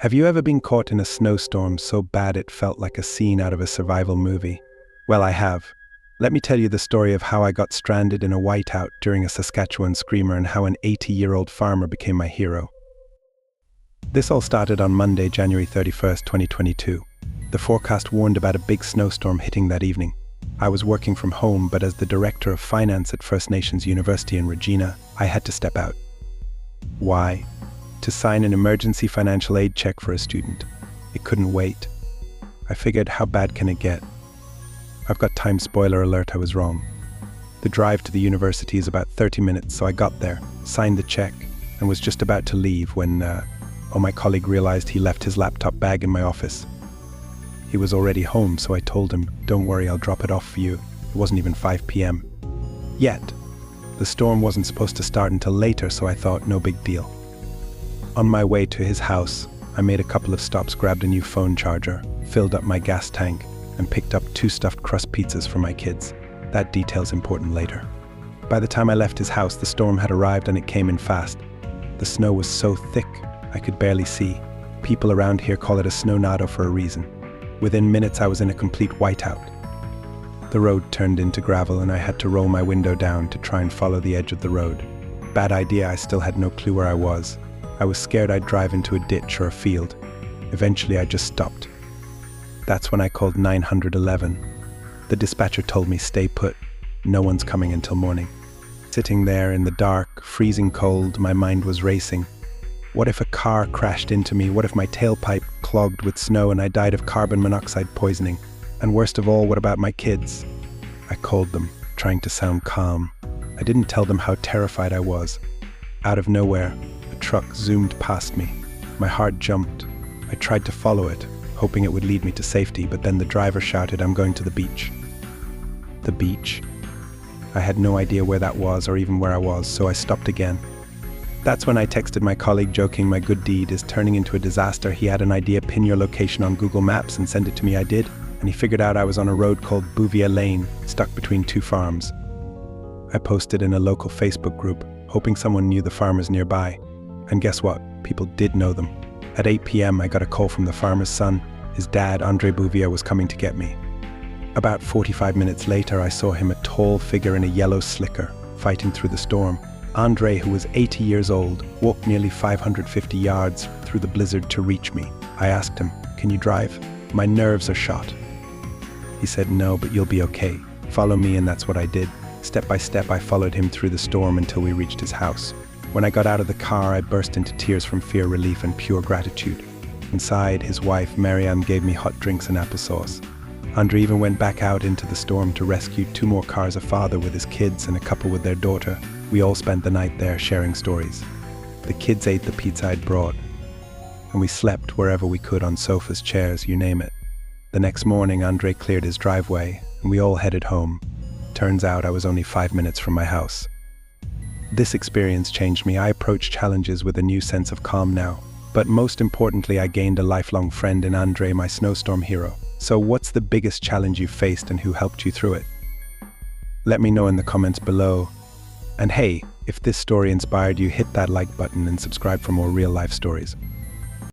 Have you ever been caught in a snowstorm so bad it felt like a scene out of a survival movie? Well, I have. Let me tell you the story of how I got stranded in a whiteout during a Saskatchewan screamer and how an 80-year-old farmer became my hero. This all started on Monday, January 31st, 2022. The forecast warned about a big snowstorm hitting that evening. I was working from home, but as the Director of Finance at First Nations University in Regina, I had to step out. Why? To sign an emergency financial aid check for a student. It couldn't wait. I figured, how bad can it get? I've got time, spoiler alert, I was wrong. The drive to the university is about 30 minutes, so I got there, signed the check, and was just about to leave when my colleague realized he left his laptop bag in my office. He was already home, so I told him, "Don't worry, I'll drop it off for you." It wasn't even 5 p.m. Yet, the storm wasn't supposed to start until later, so I thought, no big deal. On my way to his house, I made a couple of stops, grabbed a new phone charger, filled up my gas tank, and picked up 2 stuffed crust pizzas for my kids. That detail's important later. By the time I left his house, the storm had arrived and it came in fast. The snow was so thick, I could barely see. People around here call it a SNOWNADO for a reason. Within minutes, I was in a complete whiteout. The road turned into gravel and I had to roll my window down to try and follow the edge of the road. Bad idea, I still had no clue where I was. I was scared I'd drive into a ditch or a field. Eventually, I just stopped. That's when I called 911. The dispatcher told me, "Stay put. No one's coming until morning." Sitting there in the dark, freezing cold, my mind was racing. What if a car crashed into me? What if my tailpipe clogged with snow and I died of carbon monoxide poisoning? And worst of all, what about my kids? I called them, trying to sound calm. I didn't tell them how terrified I was. Out of nowhere, a truck zoomed past me. My heart jumped. I tried to follow it, hoping it would lead me to safety, but then the driver shouted, "I'm going to the beach." The beach? I had no idea where that was or even where I was, so I stopped again. That's when I texted my colleague joking my good deed is turning into a disaster. He had an idea, pin your location on Google Maps and send it to me. I did, and he figured out I was on a road called Bouvier Lane, stuck between 2 farms. I posted in a local Facebook group, hoping someone knew the farmers nearby. And guess what? People did know them. At 8 p.m. I got a call from the farmer's son. His dad, André Bouvier, was coming to get me. About 45 minutes later, I saw him, a tall figure in a yellow slicker, fighting through the storm. André, who was 80 years old, walked nearly 550 yards through the blizzard to reach me. I asked him, "Can you drive? My nerves are shot." He said, "No, but you'll be okay. Follow me," and that's what I did. Step by step, I followed him through the storm until we reached his house. When I got out of the car, I burst into tears from fear, relief, and pure gratitude. Inside, his wife, Marianne, gave me hot drinks and applesauce. André even went back out into the storm to rescue 2 more cars, a father with his kids and a couple with their daughter. We all spent the night there sharing stories. The kids ate the pizza I'd brought, and we slept wherever we could, on sofas, chairs, you name it. The next morning, André cleared his driveway, and we all headed home. Turns out I was only 5 minutes from my house. This experience changed me. I approach challenges with a new sense of calm now. But most importantly, I gained a lifelong friend in André, my snowstorm hero. So what's the biggest challenge you faced and who helped you through it? Let me know in the comments below. And hey, if this story inspired you, hit that like button and subscribe for more real life stories.